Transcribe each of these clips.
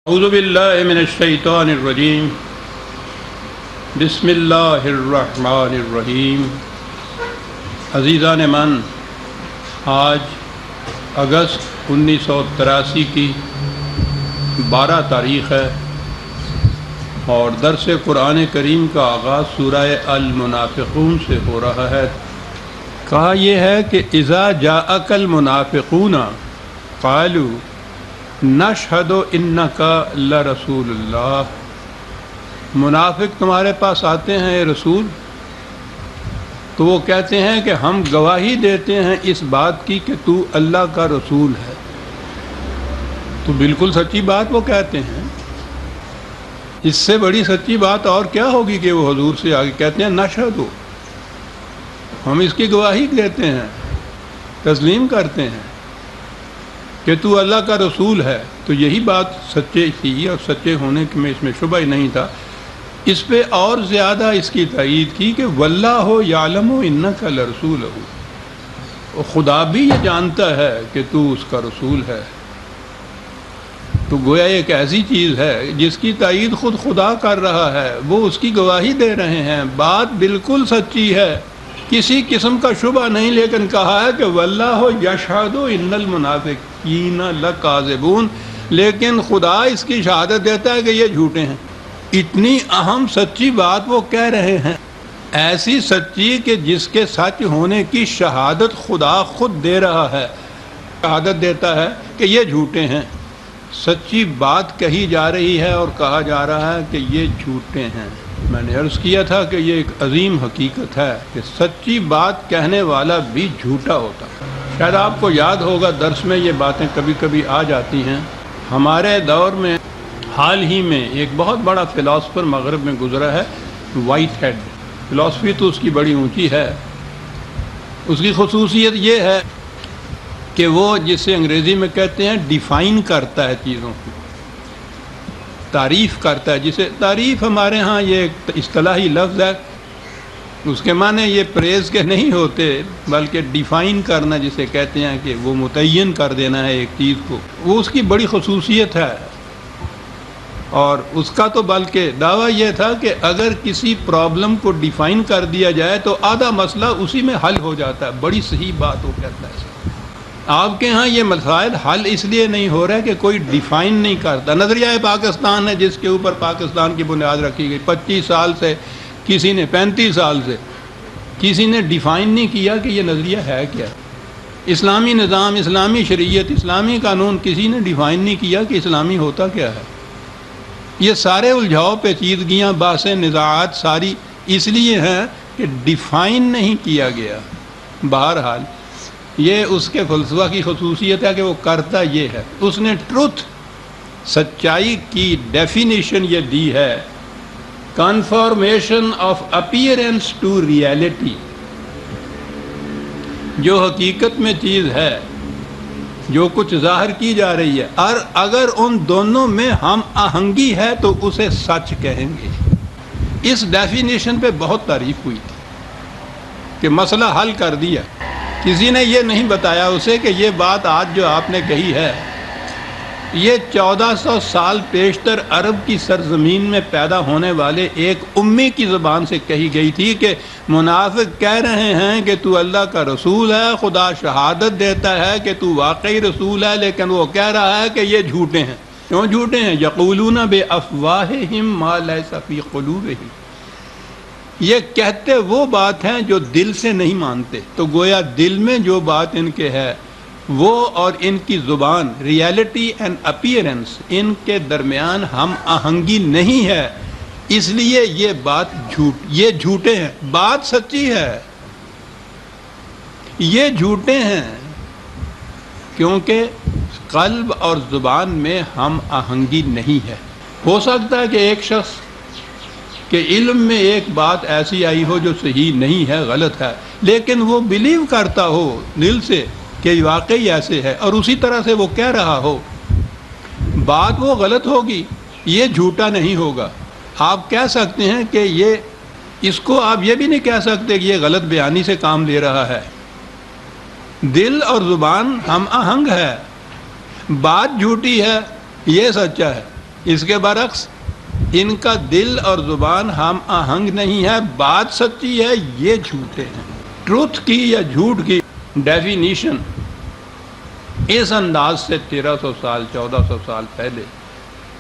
اعوذ باللہ من الشیطان الرجیم بسم اللہ الرحمن الرحیم۔ عزیزان من، آج اگست 1983 کی 12 تاریخ ہے اور درس قرآن کریم کا آغاز سورہ المنافقون سے ہو رہا ہے۔ کہا یہ ہے کہ اذا جاءک المنافقون قالوا نشہد انک لرسول اللہ، منافق تمہارے پاس آتے ہیں اے رسول، تو وہ کہتے ہیں کہ ہم گواہی دیتے ہیں اس بات کی کہ تو اللہ کا رسول ہے۔ تو بالکل سچی بات وہ کہتے ہیں، اس سے بڑی سچی بات اور کیا ہوگی کہ وہ حضور سے آگے کہتے ہیں نشہد، ہم اس کی گواہی دیتے ہیں، تسلیم کرتے ہیں کہ تو اللہ کا رسول ہے۔ تو یہی بات سچے تھی اور سچے ہونے میں اس میں شبہ ہی نہیں تھا۔ اس پہ اور زیادہ اس کی تائید کی کہ واللہ یعلم انک لرسولہ، خدا بھی یہ جانتا ہے کہ تو اس کا رسول ہے۔ تو گویا ایک ایسی چیز ہے جس کی تائید خود خدا کر رہا ہے، وہ اس کی گواہی دے رہے ہیں، بات بالکل سچی ہے، کسی قسم کا شبہ نہیں۔ لیکن کہا ہے کہ واللہ یشہد ان المنافقین لکاذبون، لیکن خدا اس کی شہادت دیتا ہے کہ یہ جھوٹے ہیں۔ اتنی اہم سچی بات وہ کہہ رہے ہیں، ایسی سچی کہ جس کے سچ ہونے کی شہادت خدا خود دے رہا ہے، شہادت دیتا ہے کہ یہ جھوٹے ہیں۔ سچی بات کہی جا رہی ہے اور کہا جا رہا ہے کہ یہ جھوٹے ہیں۔ میں نے عرض کیا تھا کہ یہ ایک عظیم حقیقت ہے کہ سچی بات کہنے والا بھی جھوٹا ہوتا ہے۔ شاید آپ کو یاد ہوگا درس میں یہ باتیں کبھی کبھی آ جاتی ہیں۔ ہمارے دور میں حال ہی میں ایک بہت بڑا فلاسفر مغرب میں گزرا ہے، وائٹ ہیڈ۔ فلاسفی تو اس کی بڑی اونچی ہے، اس کی خصوصیت یہ ہے کہ وہ جسے انگریزی میں کہتے ہیں ڈیفائن کرتا ہے چیزوں کی، تعریف کرتا ہے۔ جسے تعریف ہمارے ہاں یہ ایک اصطلاحی لفظ ہے، اس کے معنی یہ پریز کے نہیں ہوتے بلکہ ڈیفائن کرنا جسے کہتے ہیں کہ وہ متعین کر دینا ہے ایک چیز کو، وہ اس کی بڑی خصوصیت ہے۔ اور اس کا تو بلکہ دعویٰ یہ تھا کہ اگر کسی پرابلم کو ڈیفائن کر دیا جائے تو آدھا مسئلہ اسی میں حل ہو جاتا ہے۔ بڑی صحیح بات وہ کہتا ہے۔ آپ کے ہاں یہ مسائل حل اس لیے نہیں ہو رہا کہ کوئی ڈیفائن نہیں کرتا۔ نظریہ پاکستان ہے جس کے اوپر پاکستان کی بنیاد رکھی گئی، 25 سال سے کسی نے 35 سال سے کسی نے ڈیفائن نہیں کیا کہ یہ نظریہ ہے کیا۔ اسلامی نظام، اسلامی شریعت، اسلامی قانون، کسی نے ڈیفائن نہیں کیا کہ اسلامی ہوتا کیا ہے۔ یہ سارے الجھاؤ پیچیدگیاں، بحثیں، نزاعات ساری اس لیے ہیں کہ ڈیفائن نہیں کیا گیا۔ بہرحال یہ اس کے فلسفہ کی خصوصیت ہے کہ وہ کرتا یہ ہے، اس نے ٹروتھ، سچائی کی ڈیفینیشن یہ دی ہے، کنفارمیشن آف اپیئرنس ٹو ریالٹی۔ جو حقیقت میں چیز ہے، جو کچھ ظاہر کی جا رہی ہے، اور اگر ان دونوں میں ہم آہنگی ہے تو اسے سچ کہیں گے۔ اس ڈیفینیشن پہ بہت تعریف ہوئی تھی کہ مسئلہ حل کر دیا۔ کسی نے یہ نہیں بتایا اسے کہ یہ بات آج جو آپ نے کہی ہے، یہ 1400 سال پیشتر عرب کی سرزمین میں پیدا ہونے والے ایک امی کی زبان سے کہی گئی تھی کہ منافق کہہ رہے ہیں کہ تو اللہ کا رسول ہے، خدا شہادت دیتا ہے کہ تو واقعی رسول ہے، لیکن وہ کہہ رہا ہے کہ یہ جھوٹے ہیں۔ کیوں جھوٹے ہیں؟ یقولون بافواہہم ما لیس فی قلوبہم، یہ کہتے وہ بات ہیں جو دل سے نہیں مانتے۔ تو گویا دل میں جو بات ان کے ہے وہ اور ان کی زبان، ریالٹی اینڈ اپیئرنس، ان کے درمیان ہم آہنگی نہیں ہے، اس لیے یہ بات یہ جھوٹے ہیں۔ بات سچی ہے، یہ جھوٹے ہیں کیونکہ قلب اور زبان میں ہم آہنگی نہیں ہے۔ ہو سکتا ہے کہ ایک شخص کہ علم میں ایک بات ایسی آئی ہو جو صحیح نہیں ہے، غلط ہے، لیکن وہ بلیو کرتا ہو دل سے کہ واقعی ایسے ہے، اور اسی طرح سے وہ کہہ رہا ہو، بات وہ غلط ہوگی، یہ جھوٹا نہیں ہوگا۔ آپ کہہ سکتے ہیں کہ اس کو آپ یہ بھی نہیں کہہ سکتے کہ یہ غلط بیانی سے کام لے رہا ہے۔ دل اور زبان ہم آہنگ ہے، بات جھوٹی ہے، یہ سچا ہے۔ اس کے برعکس ان کا دل اور زبان ہم آہنگ نہیں ہے، بات سچی ہے، یہ جھوٹے ہیں۔ ٹروتھ کی یا جھوٹ کی ڈیفینیشن اس انداز سے 1300 سال 1400 سال پہلے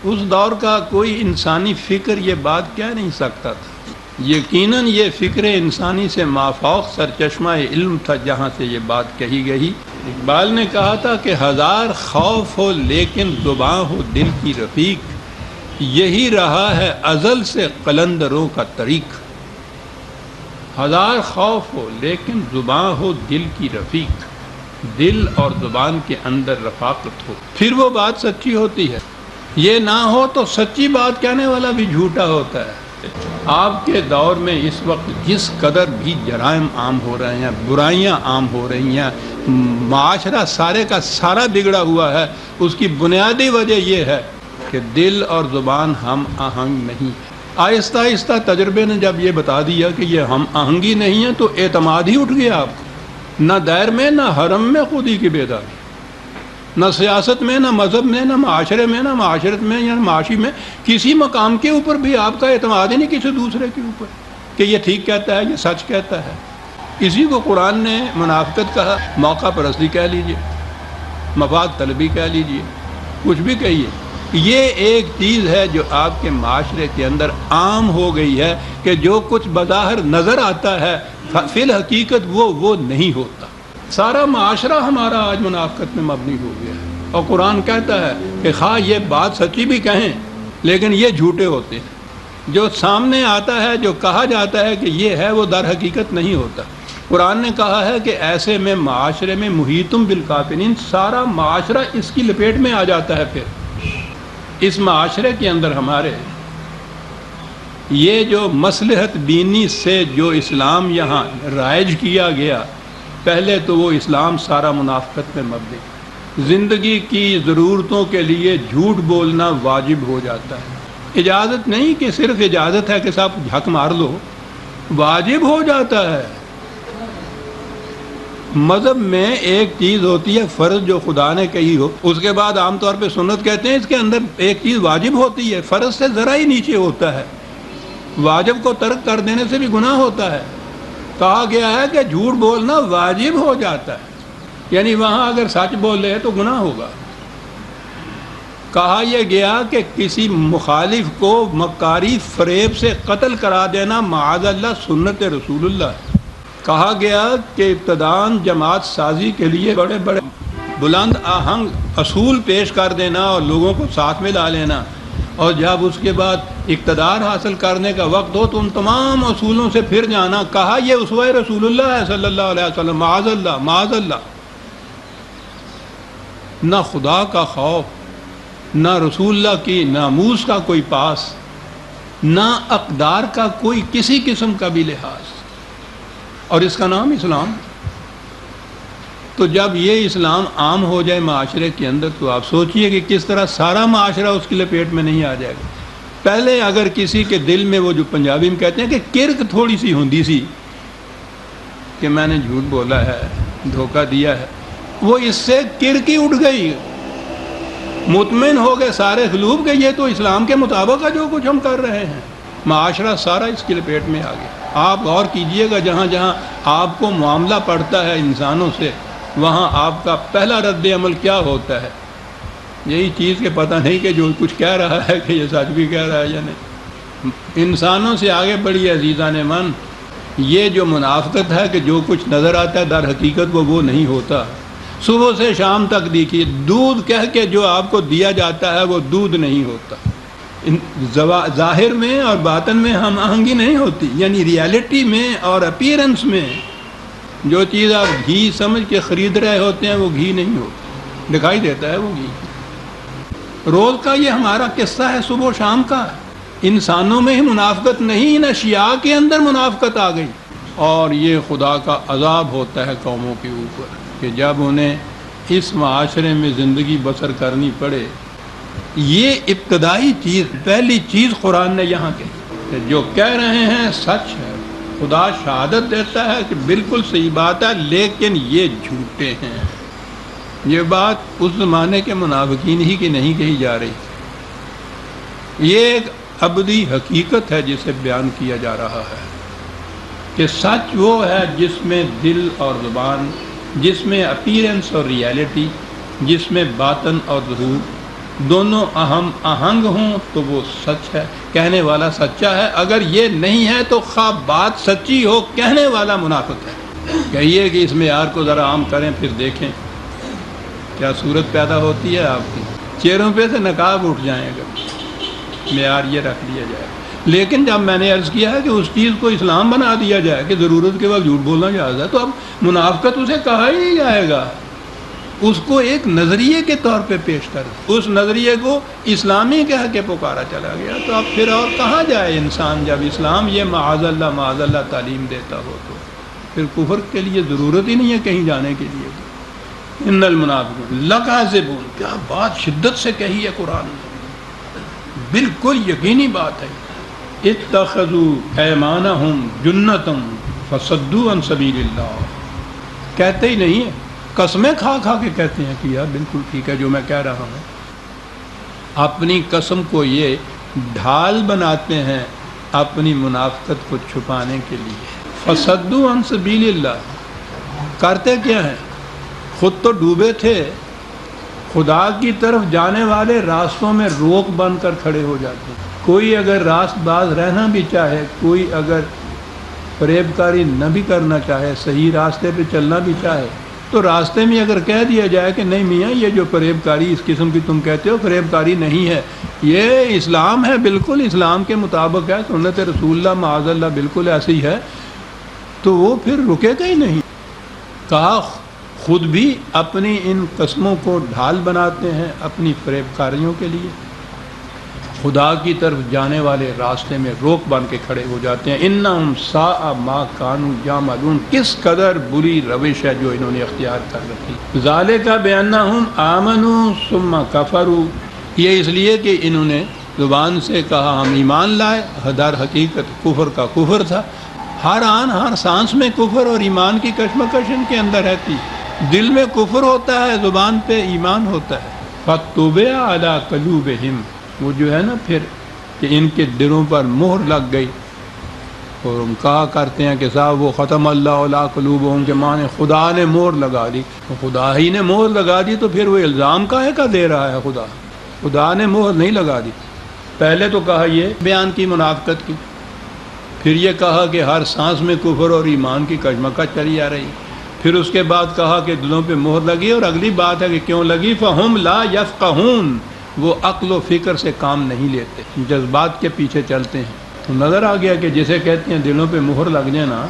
اس دور کا کوئی انسانی فکر یہ بات کہہ نہیں سکتا تھا۔ یقیناً یہ فکر انسانی سے مافوق سرچشمہ علم تھا جہاں سے یہ بات کہی گئی۔ اقبال نے کہا تھا کہ ہزار خوف ہو لیکن زباں ہو دل کی رفیق، یہی رہا ہے ازل سے قلندروں کا طریق۔ ہزار خوف ہو لیکن زباں ہو دل کی رفیق، دل اور زبان کے اندر رفاقت ہو، پھر وہ بات سچی ہوتی ہے۔ یہ نہ ہو تو سچی بات کہنے والا بھی جھوٹا ہوتا ہے۔ آپ کے دور میں اس وقت جس قدر بھی جرائم عام ہو رہے ہیں، برائیاں عام ہو رہی ہیں، معاشرہ سارے کا سارا بگڑا ہوا ہے، اس کی بنیادی وجہ یہ ہے کہ دل اور زبان ہم آہنگ نہیں۔ آہستہ آہستہ تجربے نے جب یہ بتا دیا کہ یہ ہم آہنگی نہیں ہے تو اعتماد ہی اٹھ گیا آپ کو، نہ دیر میں نہ حرم میں خودی کی بیداری، نہ سیاست میں نہ مذہب میں نہ معاشرے میں نہ معاشرت میں یا معاشی میں، کسی مقام کے اوپر بھی آپ کا اعتماد ہی نہیں کسی دوسرے کے اوپر کہ یہ ٹھیک کہتا ہے، یہ سچ کہتا ہے۔ اسی کو قرآن نے منافقت کہا، موقع پرستی کہہ لیجئے، مفاد طلبی کہہ لیجئے، کچھ بھی کہیے۔ یہ ایک چیز ہے جو آپ کے معاشرے کے اندر عام ہو گئی ہے کہ جو کچھ بظاہر نظر آتا ہے فی الحقیقت وہ نہیں ہوتا۔ سارا معاشرہ ہمارا آج منافقت میں مبنی ہو گیا ہے، اور قرآن کہتا ہے کہ خواہ یہ بات سچی بھی کہیں لیکن یہ جھوٹے ہوتے ہیں۔ جو سامنے آتا ہے، جو کہا جاتا ہے کہ یہ ہے، وہ در حقیقت نہیں ہوتا۔ قرآن نے کہا ہے کہ ایسے میں معاشرے میں محیطم بالکافرین، سارا معاشرہ اس کی لپیٹ میں آ جاتا ہے۔ پھر اس معاشرے کے اندر ہمارے یہ جو مصلحت بینی سے جو اسلام یہاں رائج کیا گیا، پہلے تو وہ اسلام سارا منافقت میں مبنی، زندگی کی ضرورتوں کے لیے جھوٹ بولنا واجب ہو جاتا ہے۔ اجازت نہیں کہ صرف اجازت ہے کہ صاحب جھک مار لو، واجب ہو جاتا ہے۔ مذہب میں ایک چیز ہوتی ہے فرض جو خدا نے کہی ہو، اس کے بعد عام طور پہ سنت کہتے ہیں، اس کے اندر ایک چیز واجب ہوتی ہے، فرض سے ذرا ہی نیچے ہوتا ہے، واجب کو ترک کر دینے سے بھی گناہ ہوتا ہے۔ کہا گیا ہے کہ جھوٹ بولنا واجب ہو جاتا ہے، یعنی وہاں اگر سچ بول رہے تو گناہ ہوگا۔ کہا یہ گیا کہ کسی مخالف کو مکاری فریب سے قتل کرا دینا معاذ اللہ سنت رسول اللہ۔ کہا گیا کہ ابتداً جماعت سازی کے لیے بڑے بڑے بلند آہنگ اصول پیش کر دینا اور لوگوں کو ساتھ میں لا لینا، اور جب اس کے بعد اقتدار حاصل کرنے کا وقت ہو تو ان تمام اصولوں سے پھر جانا۔ کہا یہ اسوہ رسول اللہ ہے صلی اللہ علیہ وسلم، معاذ اللہ معاذ اللہ۔ نہ خدا کا خوف، نہ رسول اللہ کی ناموس کا کوئی پاس، نہ اقدار کا کوئی کسی قسم کا بھی لحاظ، اور اس کا نام اسلام۔ تو جب یہ اسلام عام ہو جائے معاشرے کے اندر تو آپ سوچئے کہ کس طرح سارا معاشرہ اس کی لپیٹ میں نہیں آ جائے گا۔ پہلے اگر کسی کے دل میں وہ جو پنجابی میں کہتے ہیں کہ کرک تھوڑی سی ہوندی سی کہ میں نے جھوٹ بولا ہے، دھوکہ دیا ہے، وہ اس سے کرک ہی اٹھ گئی، مطمئن ہو گئے سارے قلوب کہ یہ تو اسلام کے مطابق ہے جو کچھ ہم کر رہے ہیں۔ معاشرہ سارا اس کی لپیٹ میں آ گیا۔ آپ غور کیجئے گا جہاں جہاں آپ کو معاملہ پڑتا ہے انسانوں سے، وہاں آپ کا پہلا رد عمل کیا ہوتا ہے؟ یہی چیز کہ پتہ نہیں کہ جو کچھ کہہ رہا ہے کہ یہ سچ بھی کہہ رہا ہے یا نہیں۔ انسانوں سے آگے بڑھی عزیزان من، یہ جو منافقت ہے کہ جو کچھ نظر آتا ہے در حقیقت وہ نہیں ہوتا۔ صبح سے شام تک دیکھیے، دودھ کہہ کے جو آپ کو دیا جاتا ہے وہ دودھ نہیں ہوتا۔ ظاہر میں اور باطن میں ہم آہنگی نہیں ہوتی، یعنی ریالٹی میں اور اپیرنس میں جو چیز آپ گھی سمجھ کے خرید رہے ہوتے ہیں وہ گھی نہیں ہوتا، دکھائی دیتا ہے وہ گھی۔ روز کا یہ ہمارا قصہ ہے، صبح و شام کا۔ انسانوں میں ہی منافقت نہیں، ان اشیاء کے اندر منافقت آ گئی، اور یہ خدا کا عذاب ہوتا ہے قوموں کے اوپر کہ جب انہیں اس معاشرے میں زندگی بسر کرنی پڑے۔ یہ ابتدائی چیز، پہلی چیز قرآن نے یہاں کہی کہ جو کہہ رہے ہیں سچ ہے، خدا شہادت دیتا ہے کہ بالکل صحیح بات ہے، لیکن یہ جھوٹے ہیں۔ یہ بات اس زمانے کے منافقین ہی کی نہیں کہی جا رہی، یہ ایک ابدی حقیقت ہے جسے بیان کیا جا رہا ہے کہ سچ وہ ہے جس میں دل اور زبان، جس میں اپیرنس اور ریالٹی، جس میں باطن اور ظہور دونوں اہم آہنگ ہوں تو وہ سچ ہے، کہنے والا سچا ہے۔ اگر یہ نہیں ہے تو خواہ بات سچی ہو، کہنے والا منافق ہے۔ کہیے کہ اس معیار کو ذرا عام کریں، پھر دیکھیں کیا صورت پیدا ہوتی ہے آپ کی۔ چہروں پہ سے نقاب اٹھ جائیں اگر معیار یہ رکھ لیا جائے۔ لیکن جب میں نے عرض کیا ہے کہ اس چیز کو اسلام بنا دیا جائے کہ ضرورت کے وقت جھوٹ بولنا جائز ہے، تو اب منافقت اسے کہا ہی نہیں جائے گا، اس کو ایک نظریے کے طور پہ پیش کر، اس نظریے کو اسلامی کہہ کے پکارا چلا گیا۔ تو اب پھر اور کہاں جائے انسان جب اسلام یہ معاذ اللہ تعلیم دیتا ہو، تو پھر کفر کے لیے ضرورت ہی نہیں ہے کہیں جانے کے لیے۔ ان المنافقون لکاذبون، کیا بات شدت سے کہی ہے قرآن نے، بالکل یقینی بات ہے۔ اتخذوا ایمانہم جنۃ فصدوا عن سبیل اللہ، کہتے ہی نہیں ہے، قسمیں کھا کھا کے کہتے ہیں کہ یار بالکل ٹھیک ہے جو میں کہہ رہا ہوں۔ اپنی قسم کو یہ ڈھال بناتے ہیں اپنی منافقت کو چھپانے کے لیے۔ فصدوا عن سبیل اللہ، کرتے کیا ہیں؟ خود تو ڈوبے تھے، خدا کی طرف جانے والے راستوں میں روک بن کر کھڑے ہو جاتے ہیں۔ کوئی اگر راست باز رہنا بھی چاہے، کوئی اگر فریب کاری نہ بھی کرنا چاہے، صحیح راستے پہ چلنا بھی چاہے، تو راستے میں اگر کہہ دیا جائے کہ نہیں میاں یہ جو فریب کاری اس قسم کی تم کہتے ہو فریب کاری نہیں ہے، یہ اسلام ہے، بالکل اسلام کے مطابق ہے، سنت رسول اللہ معاذ اللہ بالکل ایسی ہے، تو وہ پھر رکے گا ہی نہیں۔ کہا خود بھی اپنی ان قسموں کو ڈھال بناتے ہیں اپنی فریب کاریوں کے لیے، خدا کی طرف جانے والے راستے میں روک بن کے کھڑے ہو جاتے ہیں۔ انہم ساء ما کانوا یعملون، کس قدر بری روش ہے جو انہوں نے اختیار کر رکھی۔ ذالک بانہم آمنوا ثم کفروا، یہ اس لیے کہ انہوں نے زبان سے کہا ہم ایمان لائے، در حقیقت کفر کا کفر تھا۔ ہر آن ہر سانس میں کفر اور ایمان کی کشمکش ان کے اندر رہتی، دل میں کفر ہوتا ہے، زبان پہ ایمان ہوتا ہے۔ فطبع علی قلوبہم، وہ جو ہے نا پھر کہ ان کے دلوں پر مہر لگ گئی، اور ہم کہا کرتے ہیں کہ صاحب وہ ختم اللہ علی قلوبہم کے معنی خدا نے مہر لگا دی، تو خدا ہی نے مہر لگا دی تو پھر وہ الزام کاہے کا دے رہا ہے؟ خدا نے مہر نہیں لگا دی۔ پہلے تو کہا یہ بیان کی منافقت کی، پھر یہ کہا کہ ہر سانس میں کفر اور ایمان کی کشمکش چلی آ رہی، پھر اس کے بعد کہا کہ دلوں پہ مہر لگی، اور اگلی بات ہے کہ کیوں لگی، فہم لا یفقہون، وہ عقل و فکر سے کام نہیں لیتے، جذبات کے پیچھے چلتے ہیں۔ تو نظر آ گیا کہ جسے کہتے ہیں دلوں پہ مہر لگ جانا،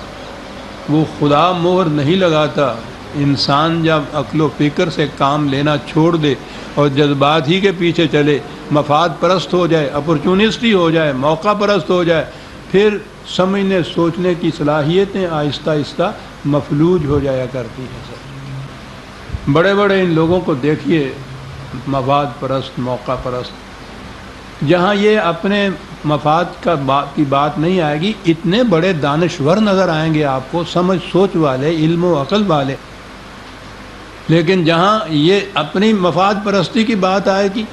وہ خدا مہر نہیں لگاتا۔ انسان جب عقل و فکر سے کام لینا چھوڑ دے اور جذبات ہی کے پیچھے چلے، مفاد پرست ہو جائے، اپرچونسٹی ہو جائے، موقع پرست ہو جائے، پھر سمجھنے سوچنے کی صلاحیتیں آہستہ آہستہ مفلوج ہو جایا کرتی ہیں۔ بڑے بڑے ان لوگوں کو دیکھیے، مفاد پرست، موقع پرست، جہاں یہ اپنے مفاد کی بات نہیں آئے گی، اتنے بڑے دانشور نظر آئیں گے آپ کو، سمجھ سوچ والے، علم و عقل والے، لیکن جہاں یہ اپنی مفاد پرستی کی بات آئے گی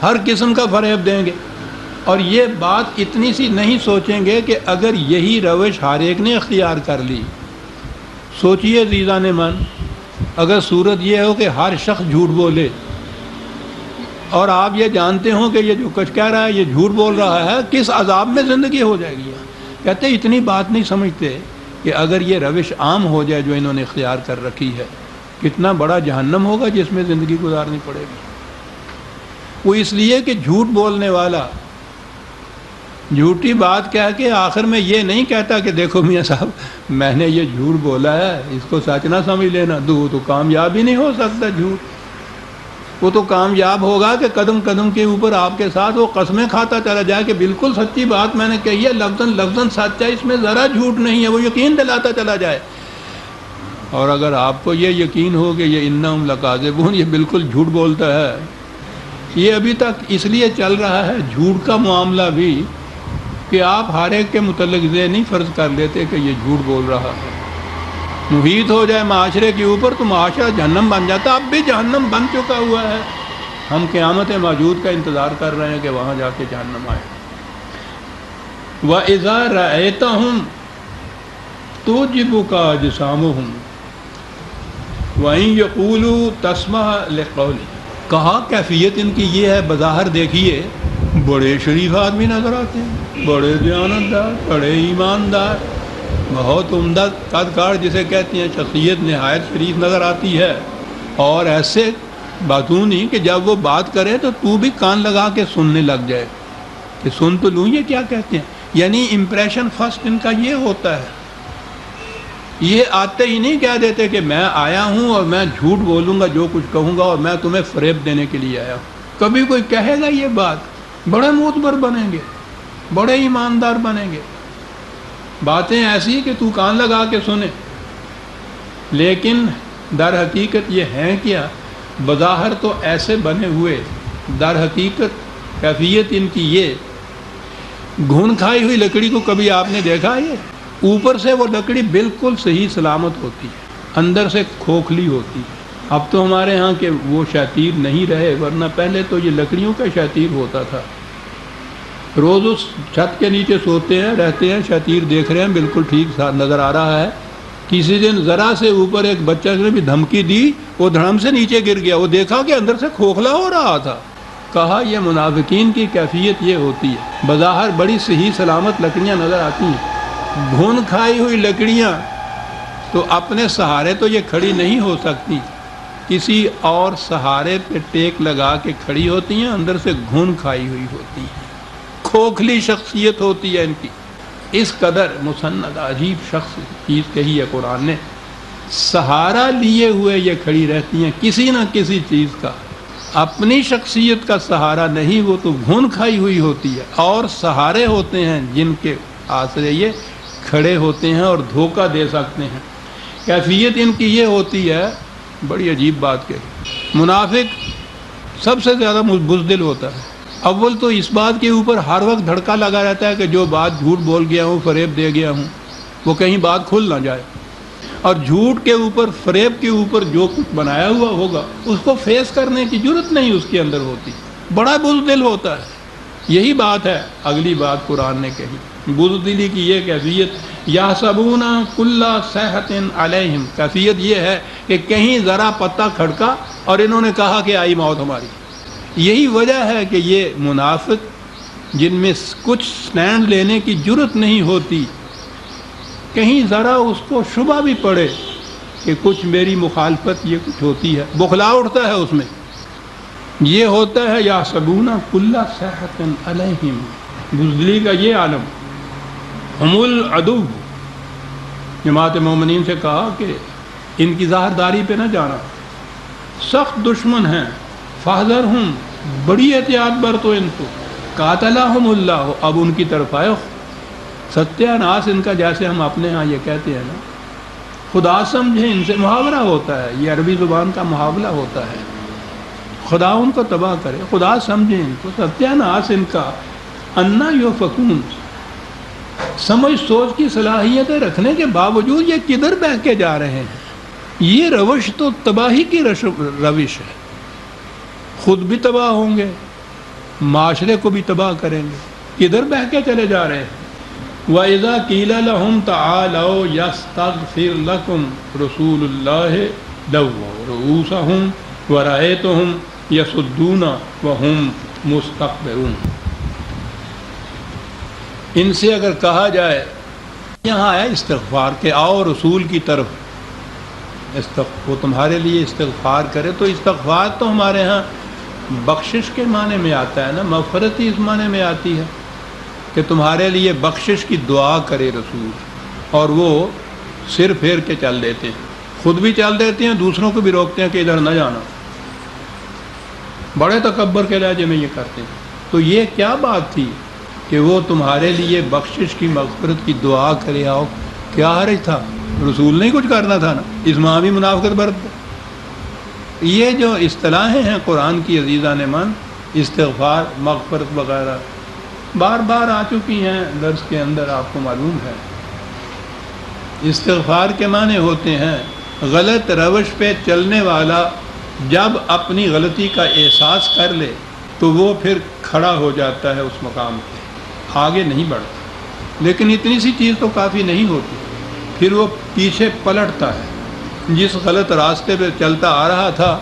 ہر قسم کا فریب دیں گے، اور یہ بات اتنی سی نہیں سوچیں گے کہ اگر یہی روش ہر ایک نے اختیار کر لی، سوچئے عزیزان من، اگر صورت یہ ہو کہ ہر شخص جھوٹ بولے، اور آپ یہ جانتے ہوں کہ یہ جو کچھ کہہ رہا ہے یہ جھوٹ بول رہا ہے، کس عذاب میں زندگی ہو جائے گی۔ کہتے ہیں اتنی بات نہیں سمجھتے کہ اگر یہ روش عام ہو جائے جو انہوں نے اختیار کر رکھی ہے، کتنا بڑا جہنم ہوگا جس میں زندگی گزارنی پڑے گی۔ وہ اس لیے کہ جھوٹ بولنے والا جھوٹی بات کہہ کے آخر میں یہ نہیں کہتا کہ دیکھو میاں صاحب میں نے یہ جھوٹ بولا ہے، اس کو سچ نہ سمجھ لینا، وہ تو کامیاب ہی نہیں ہو سکتا جھوٹ۔ وہ تو کامیاب ہوگا کہ قدم قدم کے اوپر آپ کے ساتھ وہ قسمیں کھاتا چلا جائے کہ بالکل سچی بات میں نے کہی ہے، لفظاً لفظاً سچ ہے، اس میں ذرا جھوٹ نہیں ہے، وہ یقین دلاتا چلا جائے۔ اور اگر آپ کو یہ یقین ہو کہ یہ انہم لکاذبون، یہ بالکل جھوٹ بولتا ہے، یہ ابھی تک اس لیے چل رہا ہے جھوٹ کا معاملہ بھی کہ آپ ہر ایک کے متعلق یہ نہیں فرض کر لیتے کہ یہ جھوٹ بول رہا ہے۔ محیط ہو جائے معاشرے کے اوپر تو معاشرہ جہنم بن جاتا، اب بھی جہنم بن چکا ہوا ہے۔ ہم قیامت موجود کا انتظار کر رہے ہیں کہ وہاں جا کے جہنم آئے. وَإِذَا رَأَيْتَهُمْ تُعْجِبُكَ أَجْسَامُهُمْ وَإِنْ يَقُولُوا تَسْمَعْ لِقَوْلِهِمْ. کہا کیفیت ان کی یہ ہے، بظاہر دیکھیے بڑے شریف آدمی نظر آتے ہیں، بڑے دیانتدار، بڑے ایماندار، بہت عمدہ قد کار جسے کہتے ہیں، شخصیت نہایت شریف نظر آتی ہے. اور ایسے باتوں نہیں کہ جب وہ بات کرے تو تو بھی کان لگا کے سننے لگ جائے کہ سن تو لوں یہ کیا کہتے ہیں. یعنی امپریشن فرسٹ ان کا یہ ہوتا ہے. یہ آتے ہی نہیں کہہ دیتے کہ میں آیا ہوں اور میں جھوٹ بولوں گا جو کچھ کہوں گا اور میں تمہیں فریب دینے کے لیے آیا ہوں. کبھی کوئی کہے گا یہ بات، بڑے معتبر بنیں گے، بڑے ایماندار بنیں گے، باتیں ایسی کہ تو کان لگا کے سنے. لیکن در حقیقت یہ ہیں کیا؟ بظاہر تو ایسے بنے ہوئے، در حقیقت کیفیت ان کی یہ، گھن کھائی ہوئی لکڑی کو کبھی آپ نے دیکھا؟ یہ اوپر سے وہ لکڑی بالکل صحیح سلامت ہوتی ہے، اندر سے کھوکھلی ہوتی ہے. اب تو ہمارے ہاں کہ وہ شتیر نہیں رہے، ورنہ پہلے تو یہ لکڑیوں کا شتیر ہوتا تھا. روز اس چھت کے نیچے سوتے ہیں، رہتے ہیں، شتیر دیکھ رہے ہیں، بالکل ٹھیک نظر آ رہا ہے. کسی دن ذرا سے اوپر ایک بچہ نے بھی دھمکی دی، وہ دھڑم سے نیچے گر گیا، وہ دیکھا کہ اندر سے کھوکھلا ہو رہا تھا. کہا یہ منافقین کی کیفیت یہ ہوتی ہے، بظاہر بڑی صحیح سلامت لکڑیاں نظر آتی ہیں، گھن کھائی ہوئی لکڑیاں تو اپنے سہارے تو یہ کھڑی نہیں ہو سکتی، کسی اور سہارے پہ ٹیک لگا کے کھڑی ہوتی ہیں، اندر سے گھن کھائی ہوئی ہوتی ہیں، کھوکھلی شخصیت ہوتی ہے ان کی. اس قدر مسند عجیب شخص چیز کہی ہے قرآن نے. سہارا لیے ہوئے یہ کھڑی رہتی ہیں کسی نہ کسی چیز کا، اپنی شخصیت کا سہارا نہیں، وہ تو گھن کھائی ہوئی ہوتی ہے. اور سہارے ہوتے ہیں جن کے آسرے یہ کھڑے ہوتے ہیں اور دھوکہ دے سکتے ہیں. کیفیت ان کی یہ ہوتی ہے، بڑی عجیب بات کہی. منافق سب سے زیادہ بزدل ہوتا ہے. اول تو اس بات کے اوپر ہر وقت دھڑکا لگا رہتا ہے کہ جو بات جھوٹ بول گیا ہوں، فریب دے گیا ہوں، وہ کہیں بات کھل نہ جائے. اور جھوٹ کے اوپر، فریب کے اوپر جو کچھ بنایا ہوا ہوگا اس کو فیس کرنے کی جرت نہیں اس کے اندر ہوتی. بڑا بزدل ہوتا ہے. یہی بات ہے اگلی بات قرآن نے کہی. بزدلی کی یہ کیفیت، یحسبون کل صیحۃ علیہم، کیفیت یہ ہے کہ کہیں ذرا پتہ کھڑکا اور انہوں نے کہا کہ آئی موت ہماری. یہی وجہ ہے کہ یہ منافق جن میں کچھ سٹینڈ لینے کی جرت نہیں ہوتی، کہیں ذرا اس کو شبہ بھی پڑے کہ کچھ میری مخالفت یہ کچھ ہوتی ہے، بخلا اٹھتا ہے اس میں. یہ ہوتا ہے یحسبون کل صیحۃ علیہم، بزدلی کا یہ عالم. ہم العدو، جماعت مومنین سے کہا کہ ان کی ظاہرداری پہ نہ جانا، سخت دشمن ہیں، فاحذرہم، بڑی احتیاط برتو ان کو. قاتلہم اللہ، اب ان کی طرف آئے. ستیہ ناس ان کا جیسے ہم اپنے ہاں یہ کہتے ہیں نا، خدا سمجھے، ان سے محاورہ ہوتا ہے، یہ عربی زبان کا محاورہ ہوتا ہے. خدا ان کو تباہ کرے، خدا سمجھے ان کو. ستیہ ناس ان کا، انا یؤفکون، سمجھ سوچ کی صلاحیتیں رکھنے کے باوجود یہ کدھر بہہ کے جا رہے ہیں. یہ روش تو تباہی کی روش ہے. خود بھی تباہ ہوں گے، معاشرے کو بھی تباہ کریں گے. کدھر بہہ کے چلے جا رہے ہیں. وَإِذَا قِيلَ لَهُمْ تَعَالَوْا يَسْتَغْفِرْ لَكُمْ رَسُولُ اللَّهِ لَوَّوْا رُءُوسَهُمْ وَرَأَيْتَهُمْ يَصُدُّونَ وَهُمْ مُسْتَكْبِرُونَ. ان سے اگر کہا جائے، یہاں آیا استغفار کہ آؤ رسول کی طرف، وہ تمہارے لیے استغفار کرے. تو استغفار تو ہمارے ہاں بخشش کے معنی میں آتا ہے نا، مغفرت ہی اس معنی میں آتی ہے کہ تمہارے لیے بخشش کی دعا کرے رسول. اور وہ سر پھیر کے چل دیتے ہیں، خود بھی چل دیتے ہیں، دوسروں کو بھی روکتے ہیں کہ ادھر نہ جانا. بڑے تکبر کے لہجے میں یہ کرتے ہیں. تو یہ کیا بات تھی کہ وہ تمہارے لیے بخشش کی، مغفرت کی دعا کرے. آؤ، کیا حرج تھا؟ رسول نہیں کچھ کرنا تھا نا، اس ماں بھی منافقت برت. یہ جو اصطلاحیں ہیں قرآن کی عزیزان من، استغفار، مغفرت وغیرہ، بار بار آ چکی ہیں درس کے اندر، آپ کو معلوم ہے. استغفار کے معنی ہوتے ہیں غلط روش پہ چلنے والا جب اپنی غلطی کا احساس کر لے تو وہ پھر کھڑا ہو جاتا ہے اس مقام پہ، آگے نہیں بڑھتا۔ لیکن اتنی سی چیز تو کافی نہیں ہوتی، پھر وہ پیچھے پلٹتا ہے۔ جس غلط راستے پہ چلتا آ رہا تھا